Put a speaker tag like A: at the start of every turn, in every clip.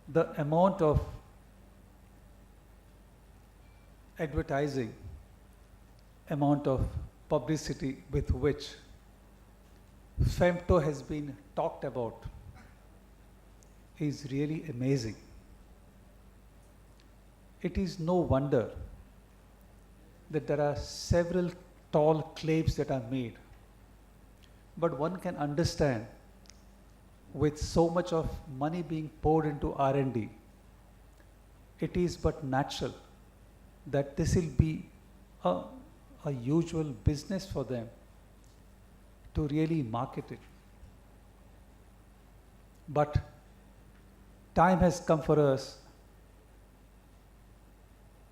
A: the amount of advertising, amount of publicity with which Femto has been talked about is really amazing. It is no wonder that there are several tall claims that are made. But one can understand, with so much of money being poured into R&D, it is but natural that this will be a usual business for them to really market it. But time has come for us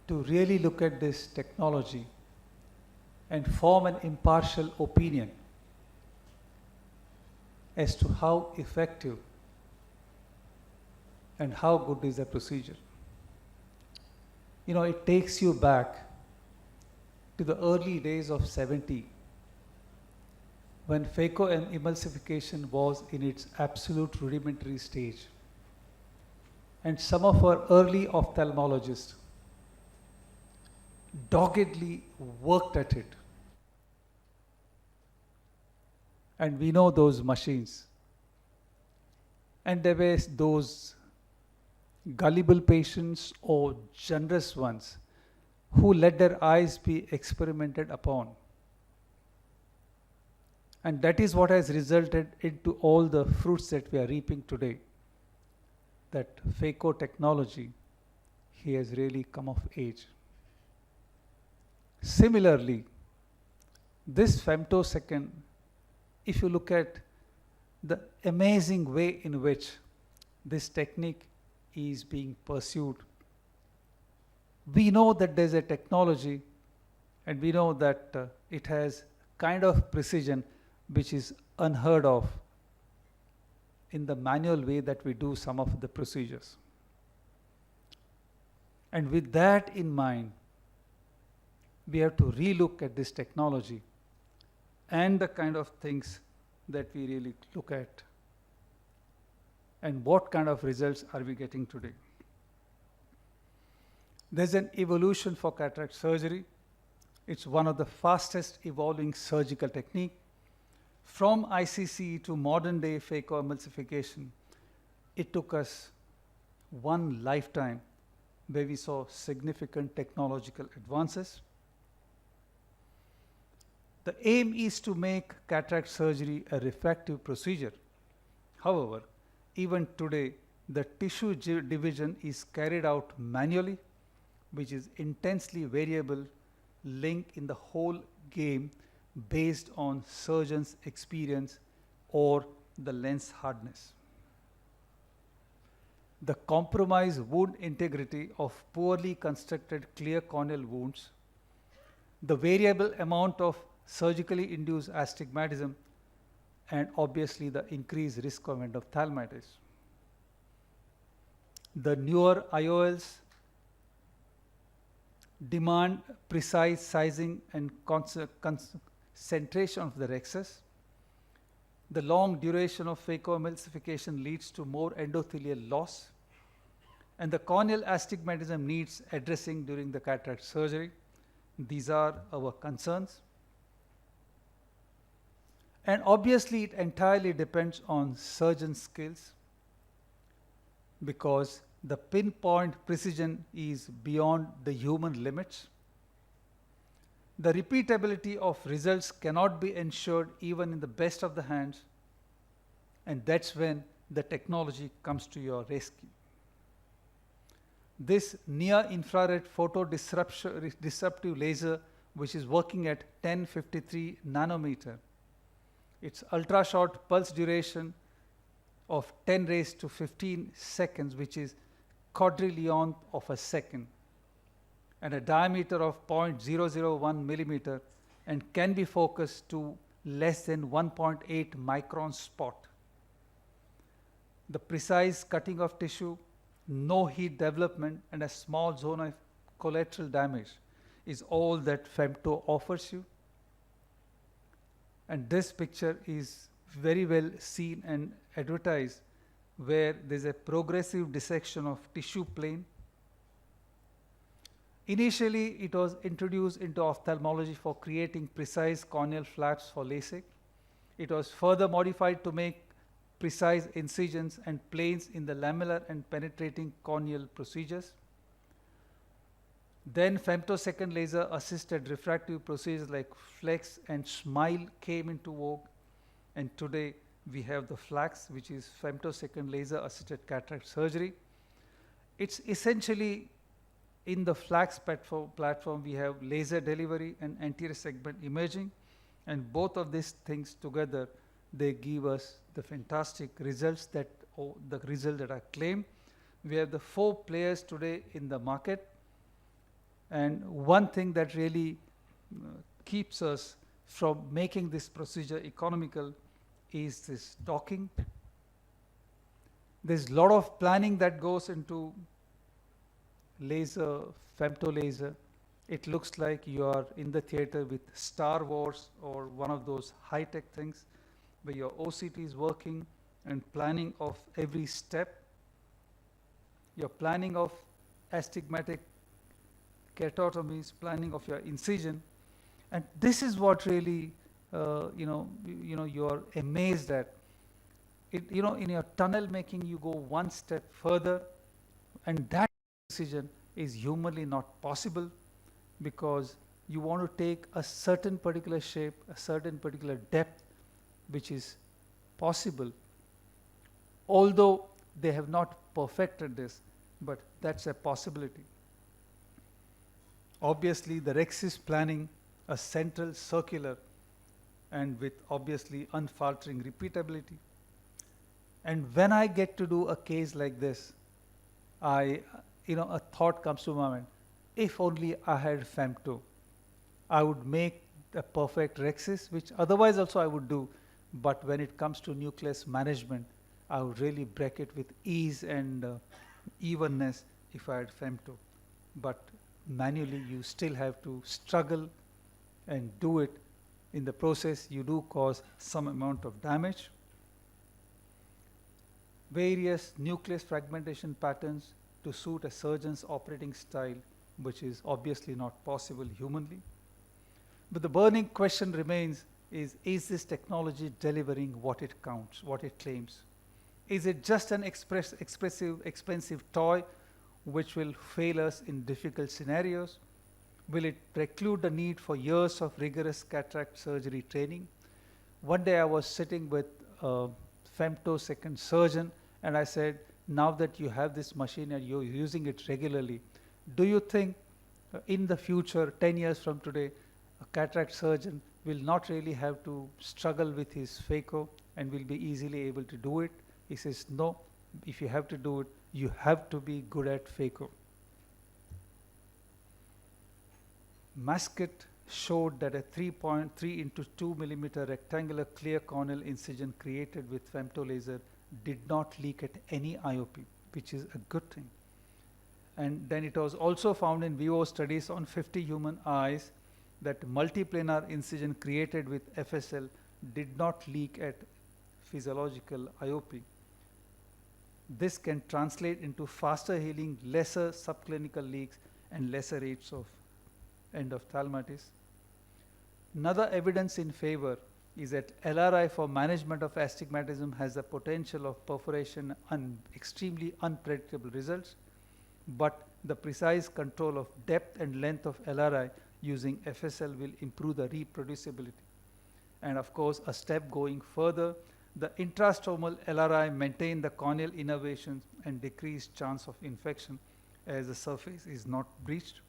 A: to really look at this technology and form an impartial opinion as to how effective and how good is the procedure. You know, it takes you back to the early days of 70, when phacoemulsification was in its absolute rudimentary stage. And some of our early ophthalmologists doggedly worked at it. And we know those machines. And there were those gullible patients or generous ones who let their eyes be experimented upon. And that is what has resulted into all the fruits that we are reaping today. That phaco technology, he has really come of age. Similarly, this femtosecond, if you look at the amazing way in which this technique is being pursued, we know that there's a technology and we know that it has kind of precision which is unheard of in the manual way that we do some of the procedures. And with that in mind, we have to relook at this technology and the kind of things that we really look at and what kind of results are we getting today. There's an evolution for cataract surgery. It's one of the fastest evolving surgical technique. From ICC to modern day phacoemulsification, it took us one lifetime where we saw significant technological advances. The aim is to make cataract surgery a refractive procedure. However, even today, the tissue division is carried out manually, which is intensely variable link in the whole game based on surgeon's experience or the lens hardness. The compromised wound integrity of poorly constructed clear corneal wounds, the variable amount of surgically induced astigmatism, and obviously the increased risk of endophthalmitis. The newer IOLs demand precise sizing and concentration of the rhexis. The long duration of phacoemulsification leads to more endothelial loss, and the corneal astigmatism needs addressing during the cataract surgery. These are our concerns. And obviously, it entirely depends on surgeon skills, because the pinpoint precision is beyond the human limits. The repeatability of results cannot be ensured even in the best of the hands, and that's when the technology comes to your rescue. This near-infrared photo-disruptive laser, which is working at 1053 nanometer, its ultra-short pulse duration of 10 raised to 15 seconds, which is quadrillion of a second, and a diameter of 0.001 millimeter, and can be focused to less than 1.8 micron spot. The precise cutting of tissue, no heat development, and a small zone of collateral damage is all that Femto offers you. And this picture is very well seen and advertised where there's a progressive dissection of tissue plane. Initially, it was introduced into ophthalmology for creating precise corneal flaps for LASIK. It was further modified to make precise incisions and planes in the lamellar and penetrating corneal procedures. Then femtosecond laser assisted refractive procedures like flex and smile came into vogue, and today we have the flax, which is femtosecond laser assisted cataract surgery. It's essentially in the flax platform we have laser delivery and anterior segment imaging, and both of these things together, they give us the fantastic results that are claimed. We have the 4 players today in the market, and one thing that really keeps us from making this procedure economical is this docking. There's a lot of planning that goes into laser, femto laser. It looks like you are in the theater with Star Wars or one of those high-tech things where your OCT is working and planning of every step. Your planning of astigmatic keratotomies, planning of your incision, and this is what really you are amazed at. In your tunnel making, you go one step further, and that incision is humanly not possible, because you want to take a certain particular shape, a certain particular depth, which is possible. Although they have not perfected this, but that's a possibility. Obviously, the Rex is planning a central circular and with obviously unfaltering repeatability. And when I get to do a case like this, a thought comes to my mind. If only I had femto, I would make a perfect Rexis, which otherwise also I would do. But when it comes to nucleus management, I would really break it with ease and evenness if I had femto. But manually, you still have to struggle and do it. In the process, you do cause some amount of damage. Various nucleus fragmentation patterns to suit a surgeon's operating style, which is obviously not possible humanly. But the burning question remains is this technology delivering what it counts, what it claims? Is it just an expensive toy which will fail us in difficult scenarios? Will it preclude the need for years of rigorous cataract surgery training? One day I was sitting with a femtosecond surgeon, and I said, now that you have this machine and you're using it regularly, do you think in the future, 10 years from today, a cataract surgeon will not really have to struggle with his phaco and will be easily able to do it? He says, no, if you have to do it, you have to be good at phaco. Masket showed that a 3.3 into 2 millimeter rectangular clear corneal incision created with femto laser did not leak at any IOP, which is a good thing. And then it was also found in vivo studies on 50 human eyes that multiplanar incision created with FSL did not leak at physiological IOP. This can translate into faster healing, lesser subclinical leaks, and lesser rates of endophthalmitis. Another evidence in favor is that LRI for management of astigmatism has the potential of perforation and extremely unpredictable results, but the precise control of depth and length of LRI using FSL will improve the reproducibility. And of course, a step going further, the intrastromal LRI maintain the corneal innervations and decrease chance of infection as the surface is not breached.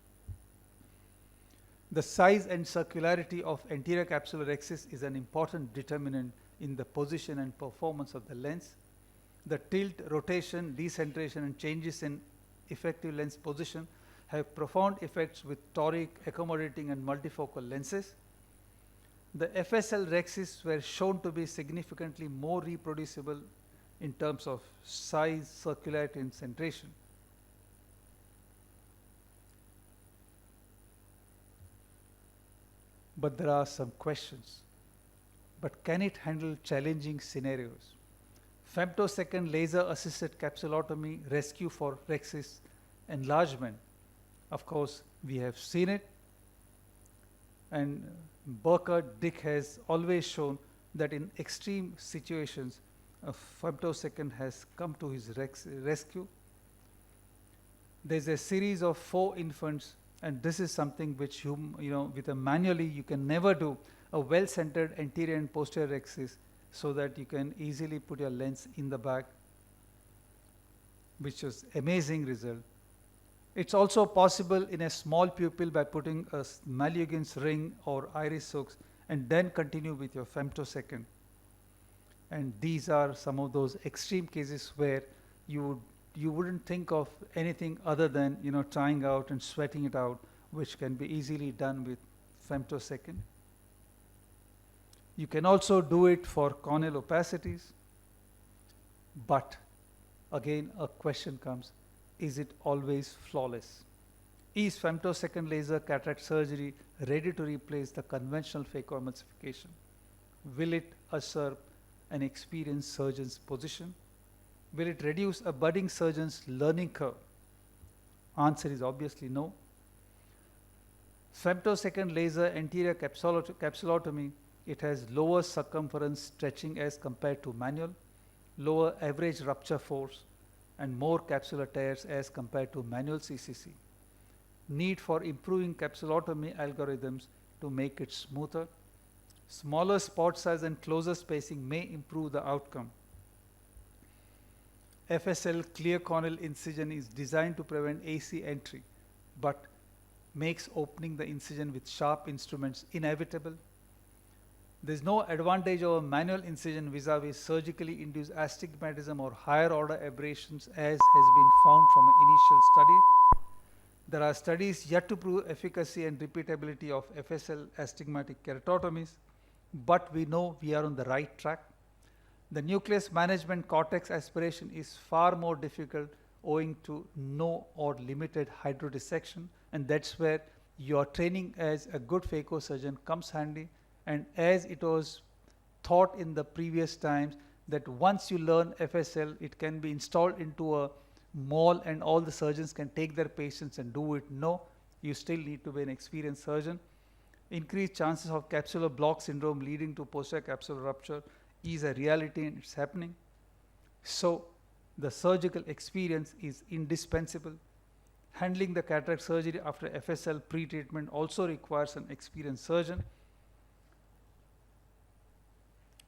A: The size and circularity of anterior capsular axis is an important determinant in the position and performance of the lens. The tilt, rotation, decentration, and changes in effective lens position have profound effects with toric, accommodating, and multifocal lenses. The FSL rexes were shown to be significantly more reproducible in terms of size, circularity, and centration. But there are some questions. But can it handle challenging scenarios? Femtosecond laser assisted capsulotomy rescue for rhexis enlargement. Of course, we have seen it, and Burkhardt Dick has always shown that in extreme situations, a femtosecond has come to his rescue. There's a series of 4 infants, and this is something which with a manually you can never do, a well-centered anterior and posterior rhexis, so that you can easily put your lens in the back, which is amazing result. It's also possible in a small pupil by putting a Malugins ring or iris hooks and then continue with your femtosecond. And these are some of those extreme cases where you wouldn't think of anything other than trying out and sweating it out, which can be easily done with femtosecond. You can also do it for corneal opacities, but again a question comes, is it always flawless? Is femtosecond laser cataract surgery ready to replace the conventional phacoemulsification? Will it usurp an experienced surgeon's position? Will it reduce a budding surgeon's learning curve? Answer is obviously no. Femtosecond laser anterior capsulotomy, it has lower circumference stretching as compared to manual, lower average rupture force, and more capsular tears as compared to manual CCC. Need for improving capsulotomy algorithms to make it smoother. Smaller spot size and closer spacing may improve the outcome. FSL clear corneal incision is designed to prevent AC entry, but makes opening the incision with sharp instruments inevitable. There is no advantage of a manual incision vis-a-vis surgically induced astigmatism or higher order aberrations, as has been found from an initial study. There are studies yet to prove efficacy and repeatability of FSL astigmatic keratotomies, but we know we are on the right track. The nucleus management cortex aspiration is far more difficult owing to no or limited hydrodissection, and that's where your training as a good phacosurgeon comes handy. And as it was thought in the previous times that once you learn FSL, it can be installed into a mall and all the surgeons can take their patients and do it. No, you still need to be an experienced surgeon. Increased chances of capsular block syndrome leading to posterior capsular rupture is a reality and it's happening. So the surgical experience is indispensable. Handling the cataract surgery after FSL pre-treatment also requires an experienced surgeon.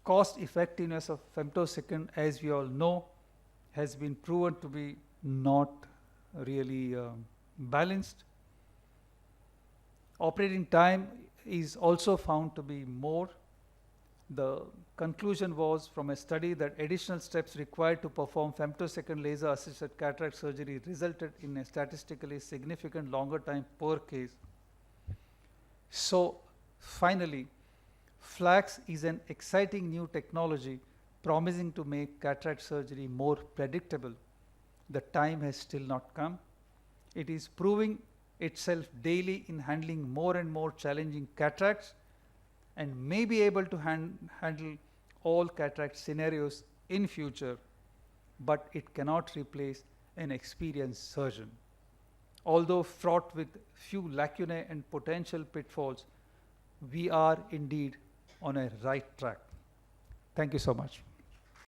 A: Cost effectiveness of femtosecond, as we all know, has been proven to be not really balanced. Operating time is also found to be more. The conclusion was from a study that additional steps required to perform femtosecond laser assisted cataract surgery resulted in a statistically significant longer time per case. So finally, FLAX is an exciting new technology promising to make cataract surgery more predictable. The time has still not come. It is proving itself daily in handling more and more challenging cataracts and may be able to handle all cataract scenarios in future, but it cannot replace an experienced surgeon. Although fraught with few lacunae and potential pitfalls, we are indeed on a right track. Thank you so much.